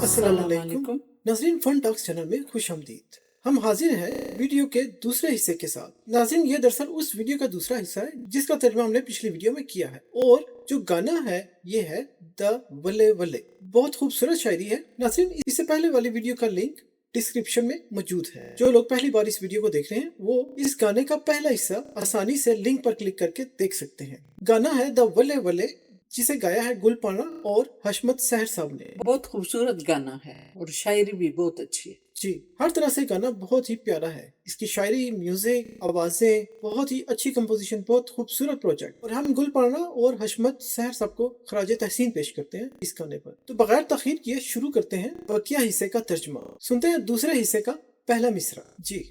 अस्सलाम वालेकुम नाज़रीन, फन टॉक्स चैनल में खुश आमदीद। हम हाजिर हैं वीडियो के दूसरे हिस्से के साथ। नाज़रीन, ये दरअसल उस वीडियो का दूसरा हिस्सा है जिसका तर्जुमा हमने पिछली वीडियो में किया है, और जो गाना है ये है द वले वले। बहुत खूबसूरत शायरी है। नाज़रीन, इससे पहले वाली वीडियो का लिंक डिस्क्रिप्शन में मौजूद है। जो लोग पहली बार इस वीडियो को देख रहे हैं वो इस गाने का पहला हिस्सा आसानी से लिंक पर क्लिक करके देख सकते हैं। गाना है द वले वले, जिसे गाया है गुलपाना और हशमत सहर साहब ने। बहुत खूबसूरत गाना है और शायरी भी बहुत अच्छी है जी, हर तरह से गाना बहुत ही प्यारा है। इसकी शायरी, म्यूजिक, आवाजें, बहुत ही अच्छी कंपोजिशन, बहुत खूबसूरत प्रोजेक्ट। और हम गुलपाना और हशमत सहर साहब को खराज तहसीन पेश करते हैं इस गाने पर। तो बगैर तखीर किए शुरू करते हैं बकिया हिस्से का तर्जुमा। सुनते हैं दूसरे हिस्से का पहला मिसरा। जी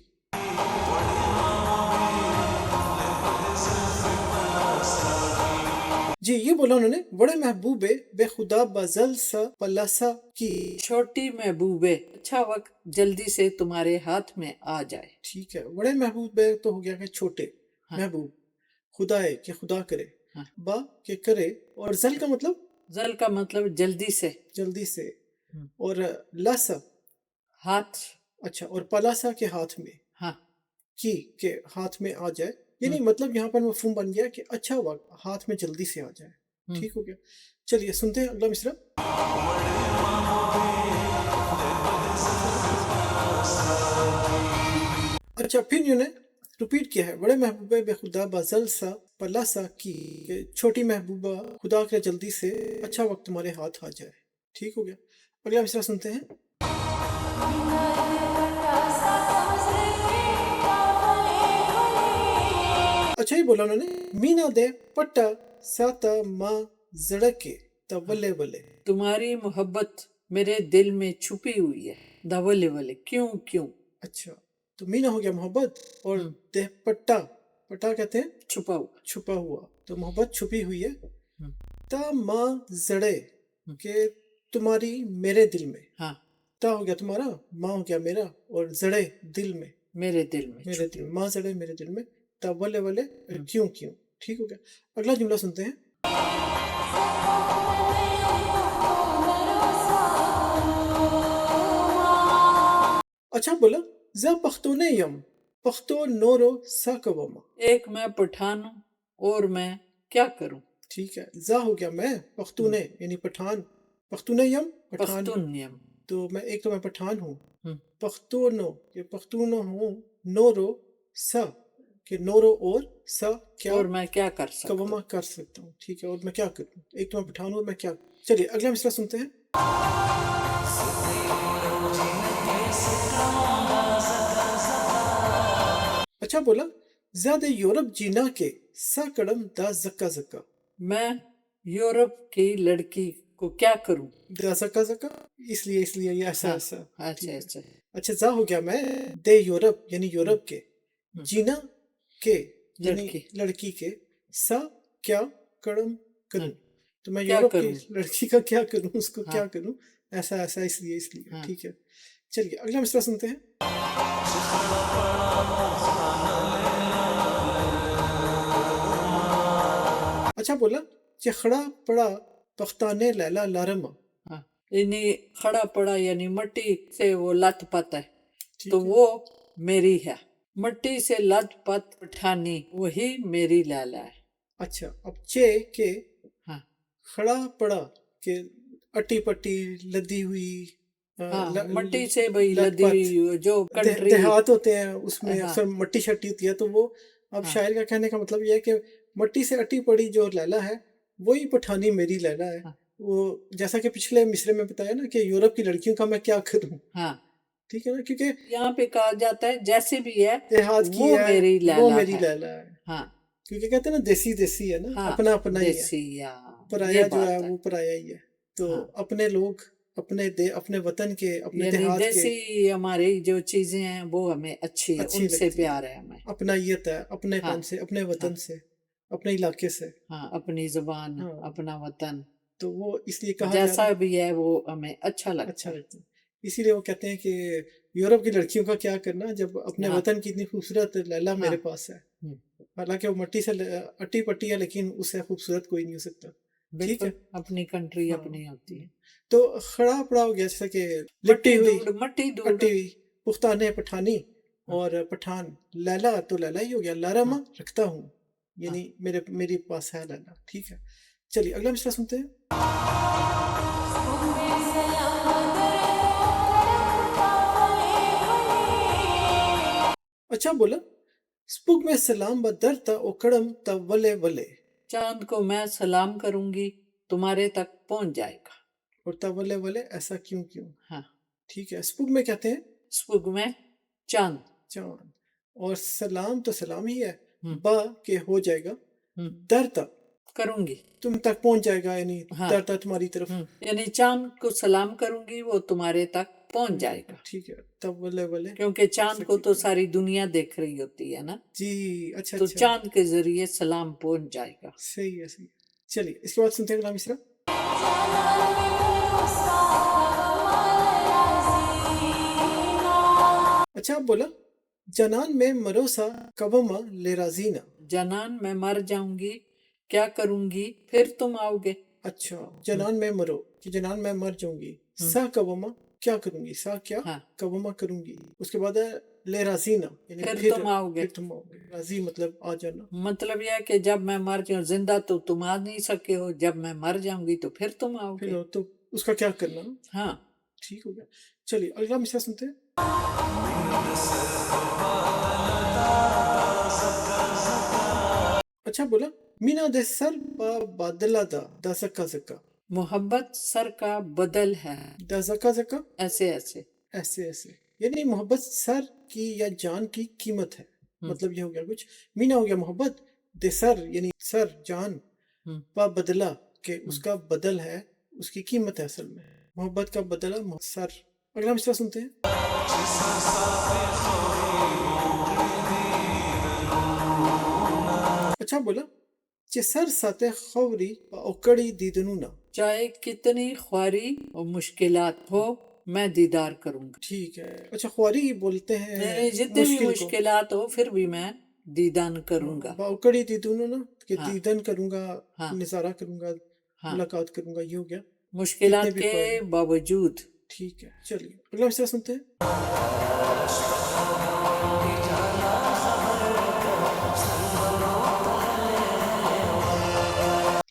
जी, ये बोला उन्होंने, बड़े महबूबे बेखुदा बजल सा पलासा की। छोटी महबूबे, अच्छा वक्त जल्दी से तुम्हारे हाथ में आ जाए। ठीक है, बड़े महबूबे तो हो गया कि छोटे। हाँ। महबूब खुदाए के खुदा करे। हाँ। बा के करे, और जल का मतलब जल का मतलब जल्दी से। जल्दी से। और लासा हाथ। अच्छा, और पलासा के हाथ में। हाँ। की के हाथ में आ जाए, यानी मतलब यहाँ पर मफहूम बन गया कि अच्छा वक्त हाथ में जल्दी से आ जाए। ठीक हो गया। चलिए सुनते हैं अगला मिसरा। अच्छा, फिर इन्होंने रिपीट किया है, बड़े महबूबे बेखुदा बजल सा पलासा की, छोटी महबूबा खुदा के जल्दी से अच्छा वक्त तुम्हारे हाथ आ जाए। ठीक हो गया। अगला मिसरा सुनते हैं। अच्छा, ही बोला उन्होंने, मीना दे पट्टा साता माँ जड़के तवले वले। तुम्हारी मोहब्बत मेरे दिल में छुपी हुई है, दवले वले क्यों क्यों। अच्छा, तो मीना हो गया मोहब्बत, और दे पट्टा, पट्टा कहते हैं छुपा हुआ, छुपा हुआ, तो मोहब्बत छुपी हुई है। ता माँ जड़े के तुम्हारी मेरे दिल में। हाँ। ता हो गया तुम्हारा, माँ हो गया मेरा, और जड़े दिल में, मेरे दिल में, मेरे दिल, माँ जड़े मेरे दिल में, तब वले वले क्यों क्यों। ठीक हो गया। अगला जुमला सुनते हैं। अच्छा, बोला जा पख्तूने यम पख्तो नोरो सा कवमा। एक मैं पठान हूँ और मैं क्या करूँ। ठीक है, जा हो गया मैं, पख्तूने यानी पठान, पख्तूने यम पठान, पख्तून। तो मैं एक तो मैं पठान हूँ। पख्तूनो ये पख्तूनो हूँ, नोरो सा कि नोरो और सा क्या, और मैं क्या कर सकता कवमा कर सकता हूँ। ठीक है, और मैं क्या करूँ, एक तो मैं पठान हूँ, मैं क्या। चलिए अगला मिसरा सुनते हैं। अच्छा, बोला ज्यादा यूरोप जीना के सा कदम दा जक्का जक्का। मैं यूरोप की लड़की को क्या करूं। दा जक्का जक्का, इसलिए ये ऐसा ऐसा। अच्छा अच्छा। अच्छा, जा हो गया मैं, दे यूरोप यानी यूरोप के, जीना के यानी लड़की के, सा क्या कदम करूं, तो मैं यूरोप की लड़की का क्या करूं, उसको क्या करूं, ऐसा ऐसा इसलिए। ठीक है, चलिए अगला मिसरा सुनते हैं। अच्छा, बोला खड़ा पड़ा पख्ताने लैला लारमा। यानी खड़ा पड़ा यानी मट्टी से वो लत पत है, तो वो मेरी है। मट्टी से लत पत पठानी वही मेरी लैला है। अच्छा, अब चे के खड़ा पड़ा के अटी पट्टी लदी हुई, मट्टी से भाई लदी हुई, जो कंट्री देहात होते हैं उसमें अक्सर मट्टी शट्टी होती है, तो वो अब शायर का कहने का मतलब ये है कि मट्टी से अटी पड़ी जो लैला है वही पठानी मेरी लैला है। वो जैसा कि पिछले मिसरे में बताया ना कि यूरोप की लड़कियों का मैं क्या करूं। ठीक है ना, क्योंकि यहाँ पे कहा जाता है जैसे भी है देहात की वो है, मेरी वो लैला मेरी है। लैला है। क्योंकि कहते हैं ना देसी देसी है ना, अपना अपना ही है, पराया जो है वो पराया ही है। तो अपने लोग अपने वतन के, अपने देहात के, देसी हमारी जो चीजें हैं वो हमें अच्छी है, उनसे प्यार है हमें, अपनायत है, अपनेपन से, अपने वतन से, अपने इलाके से, अपनी जुबान, अपना वतन, तो वो इसलिए कहा जैसा भी है वो हमें अच्छा लगता है। इसीलिए वो कहते हैं कि यूरोप की लड़कियों का क्या करना जब अपने वतन की इतनी खूबसूरत लैला मेरे पास है। हालांकि वो मट्टी से अटी पट्टी है, लेकिन उससे खूबसूरत कोई नहीं हो सकता। ٹھیک ہے. بالکل اپنی کنٹری ہاں. اپنی ہوتی ہے. تو خڑا پڑا ہو گیا جیسا کہ مٹی لپٹی ہوئی، دھوڑ مٹی دھوڑ. پٹی ہوئی، پختانے پٹھانی، ہاں. اور پٹھان. لیلا تو لیلا ہی ہو گیا. لارما ہاں. رکھتا ہوں، یعنی میری پاس ہے لیلا. ٹھیک ہے. چلیے اگلا مصرع سنتے ہیں. اچھا بولا، سپوگ میں سلام بدر تا اوکڑم تا ولے ولے. چاند کو میں سلام کروں گی تمہارے تک پہنچ جائے گا. اور تا ولے ولے ایسا کیوں کیوں. ہاں. ٹھیک ہے. سپوگ میں کہتے ہیں سپوگ میں چاند. چاند. اور سلام تو سلام ہی ہے. ہم. با کہ ہو جائے گا. ہم. در تا کروں گی. تم تک پہنچ جائے گا، یعنی ہاں. در تا تمہاری طرف. یعنی چاند کو سلام کروں گی وہ تمہارے تک پہنچ جائے گا. ٹھیک ہے. تب ولے ولے. کیونکہ چاند کو تو ساری دنیا دیکھ رہی ہوتی ہے نا، جی اچھا تو اچھا. چاند کے ذریعے سلام پہنچ جائے گا. صحیح ہے صحیح ہے. چلیے اس کے بعد سنتے ہیں اگلا مصرع. اچھا آپ بولا، جنان میں مروسا کبما لے رازینا. جنان میں مر جاؤں گی کیا کروں گی پھر تم آؤ گے. اچھا جنان میں مرو کہ جنان میں مر جاؤں گی. ہم. سا کبما کیا کروں گی، سا کیا ہاں. کبما کروں گی. اس کے بعد ہے لے رازینا، یعنی پھر پھر تم آؤ گے. پھر تم آؤ گے. راضی مطلب آ جانا. مطلب یہ ہے کہ جب میں مر جاؤں، زندہ تو تم آ نہیں سکے ہو، جب میں مر جاؤں گی تو پھر تم آؤ گے. پھر تو اس کا کیا کرنا. ہاں. ٹھیک ہو گیا. چلیے اگلا مصرع سنتے ہیں. اچھا بولا، مینا دے سر پا بادلا دا دا سکا سکا. محبت سر کا بدل ہے. دا زکا زکا ایسے ایسے. ایسے ایسے، یعنی محبت سر کی یا جان کی قیمت ہے. ہم. مطلب یہ ہو گیا کچھ. مینا ہو گیا محبت، دے سر یعنی سر جان، ہم. پا بدلا کہ اس ہم. کا بدل ہے، اس کی قیمت ہے اصل میں. محبت کا بدلہ سر. اگلا مصرع سنتے ہیں. اچھا بولا، چہ سر ساتے خوری پا اوکڑی دیدنونا. چاہے کتنی خواری اور مشکلات ہو میں دیدار کروں گا. ٹھیک ہے. اچھا خواری بولتے ہیں یعنی جتنی بھی مشکل کو. مشکلات ہو پھر بھی میں دیدان کروں گا. با اوکڑی دیدنونا کہ ہاں. دیدن کروں گا، ہاں. نظارہ کروں گا، ہاں. ملاقات کروں گا. یہ ہو گیا کتنے مشکلات بھی کے خواری. باوجود. ٹھیک ہے. چلیے اگلا مصرع سنتے ہیں.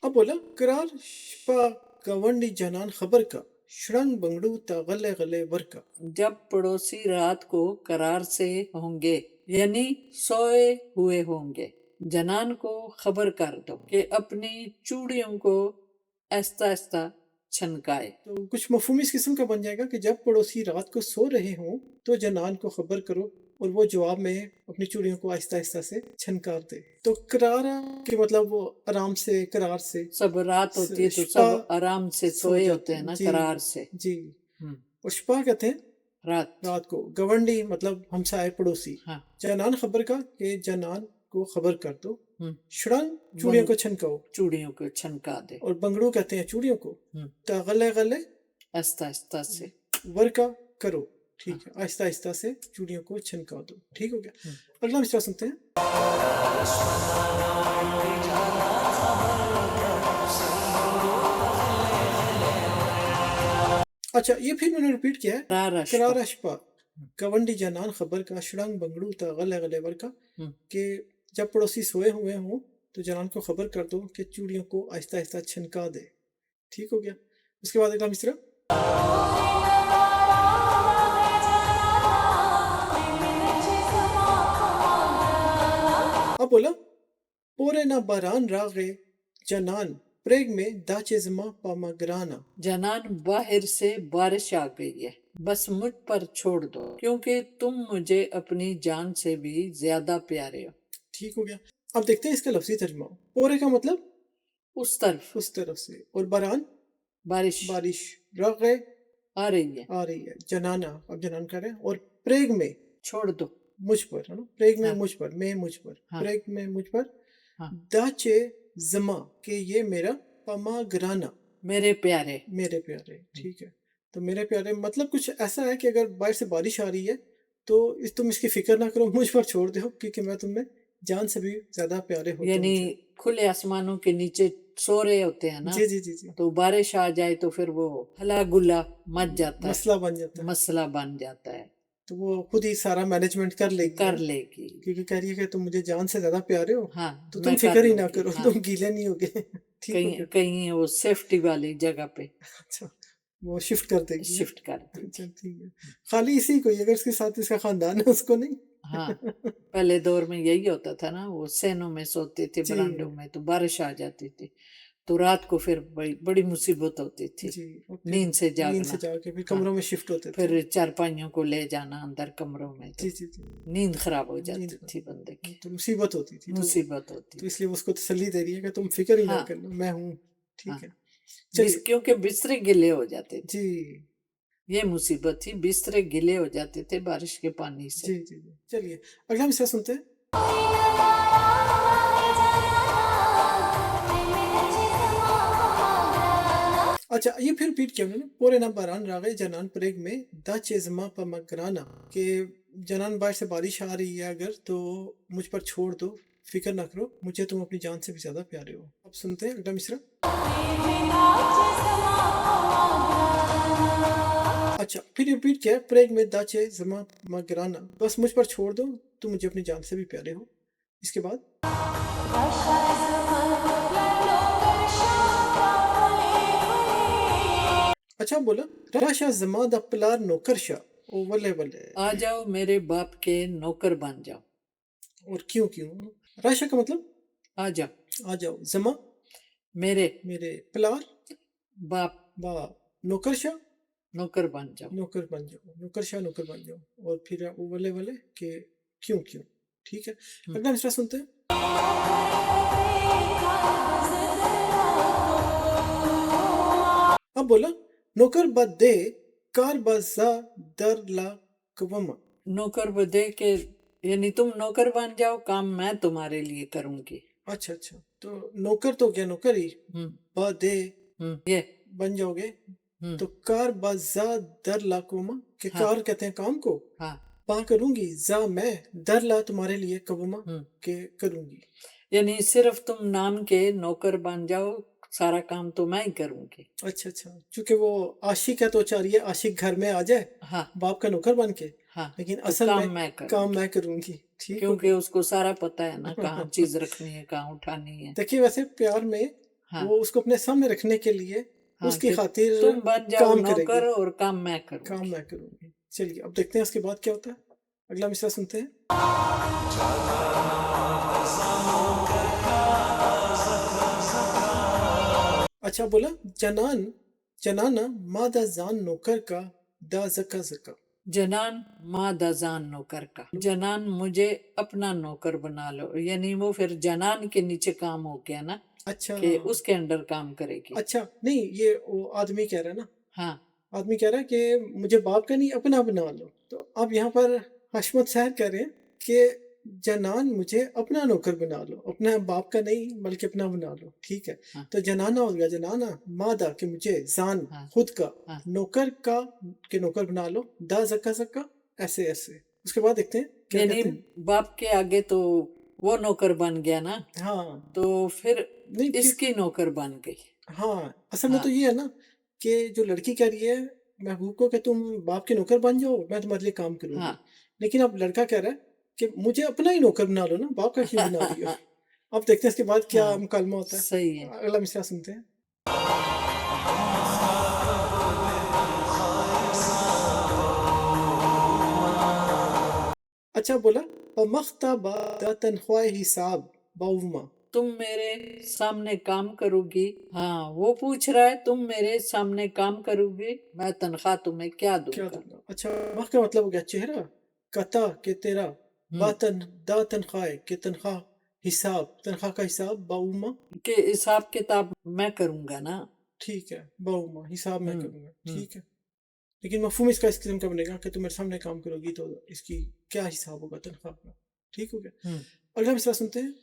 اب بولا، قرار شپا گونڈی جنان خبر کا شرنگ بنگڑو تا غلے غلے ورکا. جب پڑوسی رات کو قرار سے ہوں گے یعنی سوئے ہوئے ہوں گے، جنان کو خبر کر دو کہ اپنی چوڑیوں کو آہستہ آہستہ چھنکائے. تو کچھ مفہوم اس قسم کا بن جائے گا کہ جب پڑوسی رات کو سو رہے ہوں تو جنان کو خبر کرو اور وہ جواب میں اپنی چوڑیوں کو آہستہ آہستہ سے چھنکار دے. تو قرارا کہ مطلب وہ آرام سے، قرار سے. سب رات ہوتی ہے تو شپا سب آرام سے سو سوئے جاتے ہوتے ہیں نا، جی قرار سے. جی. ہم. اور شپا کہتے ہیں رات. رات کو. گونڈی مطلب ہمسائے پڑوسی. ہاں. جنان خبر کا کہ جنان کو خبر کر دو. ہم. شرنگ چوڑیوں کو چھنکاؤ. چوڑیوں کو چھنکا دے. اور بنگڑو کہتے ہیں چوڑیوں کو. ہم. تا غلے غلے آہستہ آہستہ سے. ورکا کرو. ٹھیک ہے. آہستہ آہستہ سے چوڑیوں کو چھنکا دو. ٹھیک ہو گیا. اگلا مصرع سنتے ہیں. اچھا یہ پھر میں نے ریپیٹ کیا ہے. قرار قرار اشپا. اشپا گونڈی جنان خبر کا شرنگ بنگڑو تا غلے غلے ورکا، کہ جب پڑوسی سوئے ہوئے ہوں تو جنان کو خبر کر دو کہ چوڑیوں کو آہستہ آہستہ چھنکا دے. ٹھیک ہو گیا. اس کے بعد اگلا مصرع. اب بولا، پورے نہ باران راغے جنان پریگ میں داچے زما پامگرانا. جنان باہر سے بارش آ گئی ہے، بس مجھ پر چھوڑ دو کیونکہ تم مجھے اپنی جان سے بھی زیادہ پیارے ہو. ٹھیک ہو گیا. اب دیکھتے ہیں اس کا لفظی ترجمہ. پورے کا مطلب اس طرف اس طرف سے، اور باران بارش بارش، راغے آ رہی ہے، آ رہی ہے، جنانا اب جنان کر رہے ہیں، اور پریگ میں چھوڑ دو. مجھ پر ہے نا. پریگ میں ہاں. مجھ پر، میں مجھ پر، ہاں. پریگ میں مجھ پر. ہاں. داچے زما کہ یہ میرا پامگرانا میرے پیارے. میرے پیارے. ٹھیک ہے. تو میرے پیارے مطلب کچھ ایسا ہے کہ اگر باہر سے بارش آ رہی ہے تو تم اس کی فکر نہ کرو، مجھ پر چھوڑ دو کیونکہ میں تمہیں जान से भी ज्यादा प्यारे होते हैं यानी मुझे। खुले आसमानों के नीचे सो रहे होते हैं ना, जी जी जी जी, तो बारिश आ जाए तो फिर वो हला गुला मच जाता है, मसला बन जाता है। मसला बन जाता है, तो वो खुद ही सारा मैनेजमेंट कर लेगी, कर है ना? लेगी। क्योंकि कह रही है कि तुम मुझे जान से ज्यादा प्यारे हो, हाँ, तो तुम मैं कर फिक्र ही ना लूंगी। करो, हाँ, तुम गीले नहीं होगे। ठीक हो कहीं गया। कहीं वो सेफ्टी वाली जगह पे अच्छा, वो शिफ्ट कर देगी, है? शिफ्ट कर अच्छा देगी। ठीक है। खाली इसी को ही, अगर इसके साथ इसका खानदान है उसको नहीं। हाँ, पहले दौर में यही होता था ना, वो सेनों में सोते थे, जी बरामदों में, तो बारिश आ जाती थी, तो रात को फिर बड़ी मुसीबत होती थी, जी, और फिर नींद से नींद से जागना। जाके फिर हाँ, कमरों में शिफ्ट होते थे। फिर चारपाइयों को ले जाना अंदर कमरों में, तो जी जी जी, नींद खराब हो नींद जाती खराब, थी बंदे की, तो मुसीबत होती थी। मुसीबत होती तो थी। इसलिए उसको तसल्ली दे रही है कि तुम फिक्र ही ना हाँ, करना, मैं हूँ। ठीक हाँ, है, चलिए। क्योंकि बिस्तरे गिले हो जाते थे, जी ये मुसीबत थी, बिस्तरे गिले हो जाते थे बारिश के पानी से। जी जी जी, चलिए अगला हिस्सा सुनते हैं। अच्छा, ये फिर रिपीट किया उन्होंने, पोरे ना बारान रागे जनान परेग में दा चेजमा पमगराना, कि जनान बाहर से बारिश आ रही है अगर, तो मुझ पर छोड़ दो, फिक्र ना करो, मुझे तुम अपनी जान से भी ज्यादा प्यारे हो। अब सुनते हैं अगला मिसरा। अच्छा, फिर रिपीट किया, प्रेग में दाचे जमा मगराना, बस मुझ पर छोड़ दो, तुम मुझे अपनी जान से भी प्यारे हो। इसके बाद अच्छा बोला, राशा जमा द पलार नौकरशा, ओ वल्ले वल्ले। आ जाओ मेरे बाप के नौकर बन जाओ, और क्यों क्यों, राशा का मतलब आ जाओ आ जाओ, जमा मेरे मेरे, पलार बाप बा, नौकरशा नौकर बन जाओ। नौकर बन जाओ, नौकरशा नौकर बन जाओ, और फिर ओ वल्ले वल्ले के क्यों क्यों। ठीक है, अगला मिसरा सुनते हैं। अब बोला, नौकर बदे कार बजा दर ला कवमा। नौकर बदे के, यानी तुम नौकर बन जाओ, काम मैं तुम्हारे लिए करूंगी। अच्छा अच्छा, तो नौकर तो क्या नौकर ही, बदे ये बन जाओगे, हम्म, तो कार बजा दर ला कवमा, के हाँ, कार कहते हैं काम को, हाँ, पा करूंगी, जा मैं, दर ला तुम्हारे लिए, कवमा के करूंगी। यानी सिर्फ तुम नाम के नौकर बन जाओ, सारा काम तो मैं ही करूंगी। अच्छा अच्छा, क्योंकि वो आशिक है तो चाह रही है आशिक घर में आ जाए हाँ, बाप का नौकर बन के, हाँ, लेकिन तो असल काम में मैं काम करूंगी, मैं करूंगी। ठीक हो क्योंकि गया। उसको सारा पता है ना, कहाँ चीज रखनी है, कहाँ उठानी है। देखिए, वैसे प्यार में हाँ, वो उसको अपने सामने रखने के लिए हाँ, उसकी कि खातिर तुम बन जाओ काम नौकर करेगी, और काम मैं काम करूंगी। मैं करूंगी। चलिए अब देखते हैं उसके बाद क्या होता है, अगला मिसरा सुनते हैं। अच्छा बोला, जनान जनाना मादा जान नौकर का दा जका जका। जनान माँ दजान नौकर का, जनान मुझे अपना नौकर बना लो, यानी वो फिर जनान के नीचे काम हो गया ना, अच्छा कि उसके अंडर काम करेगी। अच्छा, नहीं ये वो आदमी कह रहा है ना, हाँ, आदमी कह रहा है कि मुझे बाप का नहीं अपना बना लो। तो अब यहाँ पर हशमत साहब कह रहे हैं कि जनान मुझे अपना नौकर बना लो, अपना बाप का नहीं बल्कि अपना बना लो। ठीक है, हाँ, तो जनाना हो गया, जनाना मादा कि मुझे, जान हाँ, खुद का, हाँ, नौकर का के नौकर बना लो, दा जक्का जक्का, ऐसे ऐसे। उसके बाद देखते हैं क्या यानी कहते हैं। बाप के आगे तो वो नौकर बन गया ना, हाँ, तो फिर नहीं फिर, इसकी नौकर बन गई। हाँ असल में हाँ, तो ये है ना कि जो लड़की कह रही है महबूब को कि तुम बाप के नौकर बन जाओ, मैं तुम्हारे लिए काम करूंगी, हाँ, लेकिन अब लड़का कह रहा है कि मुझे अपना ही नौकर बना लो ना, बाप का क्यों बना रही हो। अब देखते हैं इसके बाद क्या हाँ, मुकालमा होता है। सही है। अगला मिसरा सुनते हैं। अच्छा बोला, मख्ता बा तनख्वाह हिसाब बाउमा। तुम मेरे सामने काम करोगी, हाँ वो पूछ रहा है, तुम मेरे सामने काम करोगी, मैं तनख्वाह तुम्हें क्या क्या दूंगा। दूंगा। अच्छा, मख का मतलब हो गया चेहरा, कता के तेरा, बातन दा तनख्वाह के तनख्वाह, हिसाब तनख्वाह का हिसाब बाउमा। के हिसाब किताब मैं करूंगा ना। ठीक है, बाउमा हिसाब मैं हम्म, करूंगा। ठीक है, लेकिन मफहूम इसका इस किस्म का बनेगा कि तुम मेरे सामने काम करोगी तो इसकी क्या हिसाब होगा तनख्वाह का। ठीक हो गया, अगला मिसरा सुनते हैं।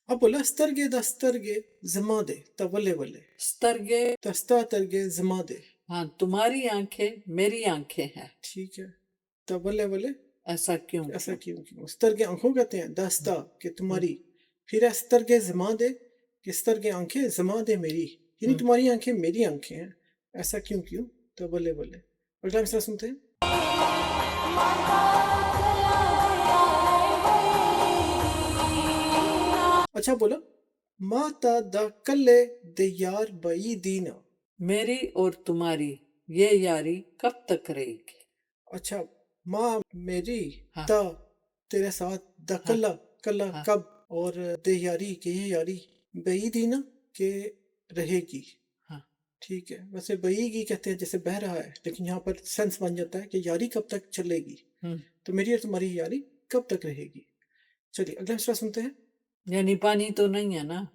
अब बोला, स्तरगे दा स्तरगे जमा दे तवले वले, स्तरगे, तस्ता तरगे जमा दे। हाँ, तुम्हारी आंखें मेरी आंखें हैं, ठीक है। तबले वले ऐसा क्यों ऐसा क्यों? क्यों स्तर के आंखों कहते हैं दस्ता के तुम्हारी, फिर स्तर के जमा दे कि स्तर के आंखें जमा दे मेरी, यानी तुम्हारी आंखें मेरी आंखें हैं, ऐसा क्यों क्यों तबले वले। अगला मिसरा सुनते हैं। अच्छा बोला, माता दा कल्ले दे यार बई दीना। मेरी और तुम्हारी ये यारी कब तक रहेगी? अच्छा, माँ मेरी, हाँ। ता तेरे साथ, द कल्ला कल्ला हाँ। कब, और दे यारी के ये यारी, बई दीना के रहेगी। हाँ। ठीक है, वैसे बईगी कहते हैं जैसे बह रहा है, लेकिन यहाँ पर सेंस बन जाता है कि यारी कब तक चलेगी, तो मेरी और तुम्हारी यारी कब तक रहेगी। चलिए अगला मिसरा सुनते हैं। यानी पानी तो नहीं है ना,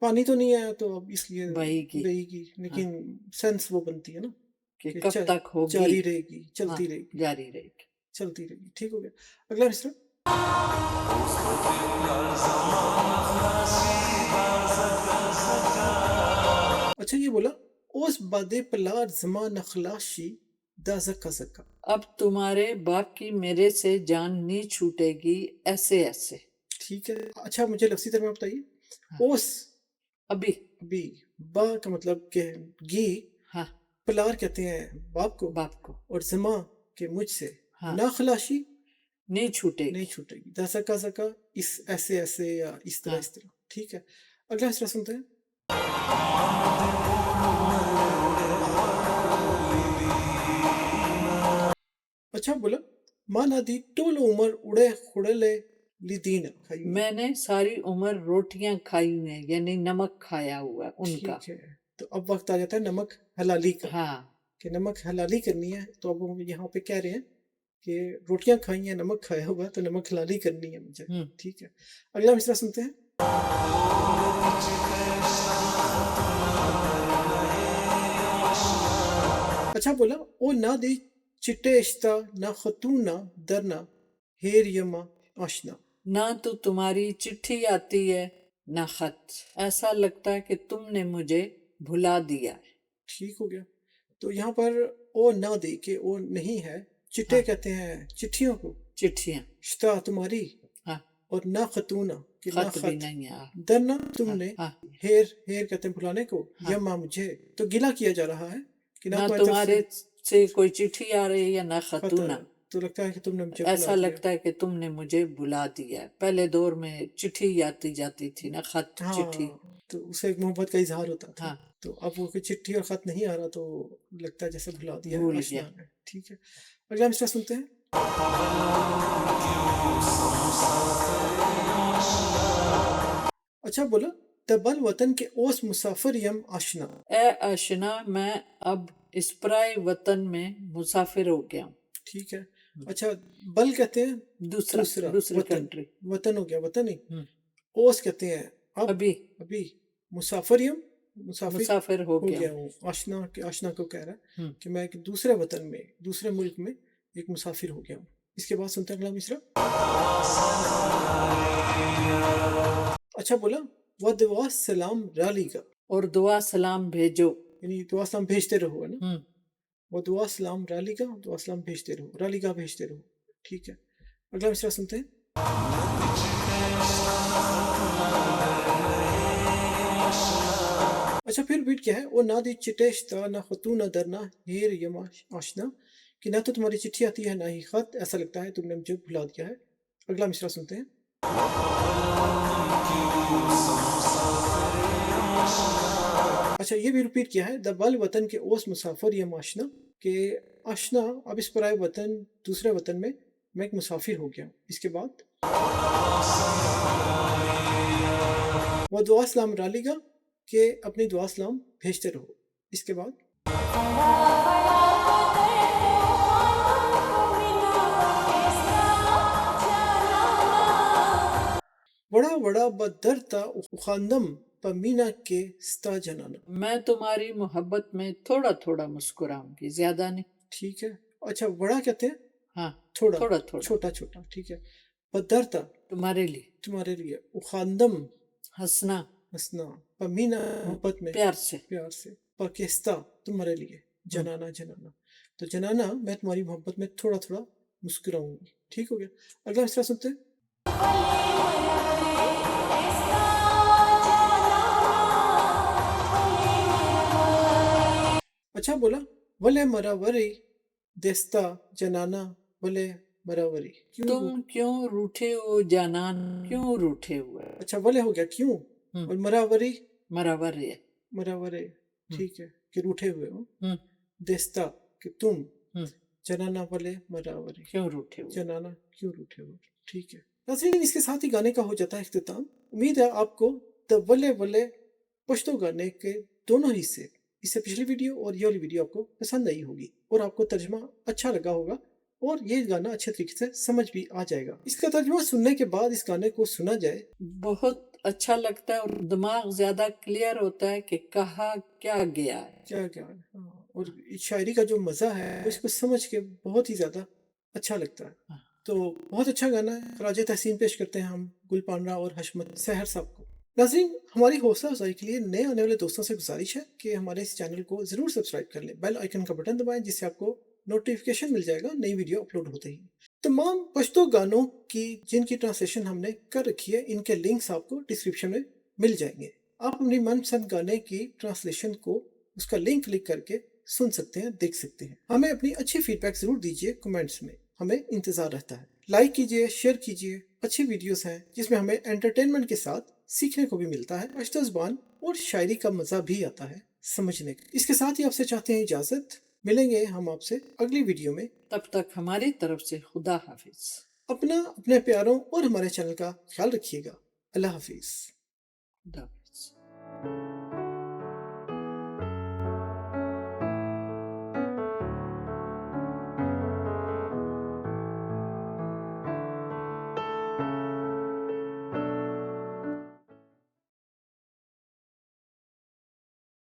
पानी तो नहीं आया तो अब इसलिए बहेगी। बहेगी, लेकिन सेंस वो बनती है ना कि कि कब तक होगी, जारी रहेगी, चलती हाँ, रहेगी, जारी रहेगी। चलती रहेगी। ठीक हो गया। अगला मिसरा। अच्छा ये बोला, ओस बादे पलार जमा नखलाशी दा जक्का जक्का। अब तुम्हारे बाप की मेरे से जान नहीं छूटेगी, ऐसे ऐसे। ठीक है। अच्छा मुझे लफ्सी तरह बताइए। हाँ। ओस अभी बी, बा का मतलब के गी, हाँ, पलार कहते हैं बाप को, बाप को, और जमा के मुझसे, हाँ, ना खलाशी नहीं छूटेगी। नहीं छूटेगी, दा जक्का जक्का इस ऐसे ऐसे या इस तरह हाँ। इस तरह। ठीक है। अगला मिसरा सुनते हैं। अच्छा बोला, माना दी टोल उमर उड़े खुड़ले लिदीन खाई। मैंने सारी उम्र रोटियां खाई हुई हैं, यानी नमक खाया हुआ है उनका। ठीक है, तो अब वक्त आ जाता है नमक हलाली का, हाँ, कि नमक हलाली करनी है। तो अब हम यहाँ पे कह रहे हैं कि रोटियां खाई हैं, नमक खाया हुआ है, तो नमक हलाली करनी है मुझे। ठीक है। अगला मिसरा सुनते हैं। अच्छा बोला, ओ ना दी चिट्टे इश्ता ना खतूना दरना हेर यमा आशना। ना तो तुम्हारी चिट्ठी आती है ना खत, ऐसा लगता है कि तुमने मुझे भुला दिया है। ठीक हो गया। तो यहाँ पर ओ ना दे के ओ नहीं है, चिट्टे हाँ। कहते हैं चिट्ठियों को, चिट्ठियां, इश्ता तुम्हारी, हाँ, और ना खतूना कि ना खत भी खत, नहीं है। दरना तुमने, हाँ। हेर हेर कहते हैं भुलाने को, हाँ। यमा मुझे, तो गिला किया जा रहा है कि ना ना तुम्हारी तरफ तुम्हारे से कोई चिट्ठी आ रही है ना खत आ खतूना, रहा है, तो लगता है कि तुमने मुझे भुला ऐसा दिया। लगता है कि तुमने मुझे भुला दिया है। पहले दौर में चिट्ठी आती जाती थी ना, खत चिट्ठी। हाँ, तो उसे एक मोहब्बत का इजहार होता था। हाँ, तो अब वो कोई चिट्ठी और खत नहीं आ रहा, तो लगता है जैसे भुला दिया है, भूल आशना गया। है। ठीक है। अगला मिसरा सुनते हैं। अच्छा बोला, तबल वतन के ओस मुसाफिर यम आशना। ए आशना, मैं अब इस पराए वतन में मुसाफिर हो गया हूँ। ठीक है। अच्छा, बल कहते हैं दूसरी वतन, कंट्री। वतन हो गया, वतन ही। ओस कहते हैं अब, अभी अभी मुसाफिर यम, मुसाफिर मुसाफिर हो हो गया गया हूँ। हूँ। आशना के, आशना को कह रहा है हम्म। कि मैं एक दूसरे वतन में, दूसरे मुल्क में एक मुसाफिर हो गया हूँ। इसके बाद सुनते हैं अगला मिसरा। अच्छा बोला, वदवा सलाम राली का, और दुआ सलाम भेजो। यानी दुआ सलाम भेजते रहो, है ना। वो दुआ सलाम राली का, दुआ सलाम भेजते रहो, राली का भेजते रहो। ठीक है। अगला मिसरा सुनते हैं। अच्छा फिर बीट क्या है, वो ना दी चिटेशता ना खतू ना दरना हेर यमा आशना, कि ना तो तुम्हारी चिट्ठी आती है ना ही खत, ऐसा लगता है तुमने मुझे भुला दिया है। अगला मिसरा सुनते हैं। अच्छा ये भी रिपीट किया है, द बल वतन के ओस मुसाफिर यम आशना, के आशना अब इस पराए वतन, दूसरे वतन में मैं एक मुसाफिर हो गया हूँ। इसके बाद वह दुआ सलाम रालीगा, के अपनी दुआ सलाम भेजते रहो। इसके बाद बड़ा बड़ा बदरता उखांदम पमीना के स्ता जनाना। मैं तुम्हारी मोहब्बत में थोड़ा थोड़ा मुस्कुराऊंगी, ज्यादा नहीं। ठीक है। अच्छा बड़ा कहते हैं हाँ, थोड़ा, थोड़ा थोड़ा छोटा छोटा। ठीक है। बदरता तुम्हारे लिए, तुम्हारे लिए, उखांदम हंसना हंसना, पमीना मोहब्बत में, प्यार से। प्यार से, पाकिस्ता तुम्हारे लिए। जनाना जनाना। तो जनाना, मैं तुम्हारी मोहब्बत में थोड़ा थोड़ा मुस्कुराऊंगी। ठीक हो गया। अगला मिसरा सुनते हैं। अच्छा बोला, वले मरावरी देस्ता जनाना वले मरावरी। क्यों तुम क्यों रूठे हो जानान, क्यों रूठे हुए? अच्छा, वले हो गया क्यों, और मरावरी मरावर है। मरावरे, ठीक है, कि रूठे हुए हो। हम्म, देस्ता, कि तुम। हम्म, जनाना वले मरावरी, क्यों रूठे हुए? जनाना क्यों रूठे हो। ठीक है नाज़रीन, इसके साथ ही गाने का हो जाता है इख्तिताम। उम्मीद है आपको द वले वले पश्तो गाने के दोनों हिस्से, इससे पिछली वीडियो और ये वाली वीडियो आपको पसंद आई होगी और आपको तर्जमा अच्छा लगा होगा और ये गाना अच्छे तरीके से समझ भी आ जाएगा। इसका तर्जमा सुनने के बाद इस गाने को सुना जाए, बहुत अच्छा लगता है और दिमाग ज्यादा क्लियर होता है कि कहा क्या गया है। क्या क्या है। हाँ, और इस शायरी का जो मज़ा है वो इसको समझ के बहुत ही ज़्यादा अच्छा लगता है। हाँ। तो बहुत अच्छा गाना है। खराज तहसीन पेश करते हैं हम गुल पांडा और हशमत सहर साहब को। नाज़रीन, हमारी हौसला अफजाई के लिए नए आने वाले दोस्तों से गुजारिश है कि हमारे इस चैनल को ज़रूर सब्सक्राइब कर लें, बेल आइकन का बटन दबाएं, जिससे आपको नोटिफिकेशन मिल जाएगा नई वीडियो अपलोड होते ही। तमाम पश्तो गानों की जिनकी ट्रांसलेशन हमने कर रखी है, इनके लिंक्स आपको डिस्क्रिप्शन में मिल जाएंगे। आप अपनी मनपसंद गाने की ट्रांसलेशन को उसका लिंक क्लिक करके सुन सकते हैं, देख सकते हैं। हमें अपनी अच्छी फीडबैक जरूर दीजिए कमेंट्स में, हमें इंतजार रहता है। लाइक कीजिए, शेयर कीजिए। अच्छी वीडियोस हैं जिसमें हमें एंटरटेनमेंट के साथ सीखने को भी मिलता है, पश्तो ज़बान और शायरी का मजा भी आता है समझने का। इसके साथ ही आपसे चाहते हैं इजाजत। मिलेंगे हम आपसे अगली वीडियो में। तब तक हमारी तरफ से खुदा हाफिज। अपना, अपने प्यारों और हमारे चैनल का ख्याल रखिएगा। अल्लाह हाफिज। खुदा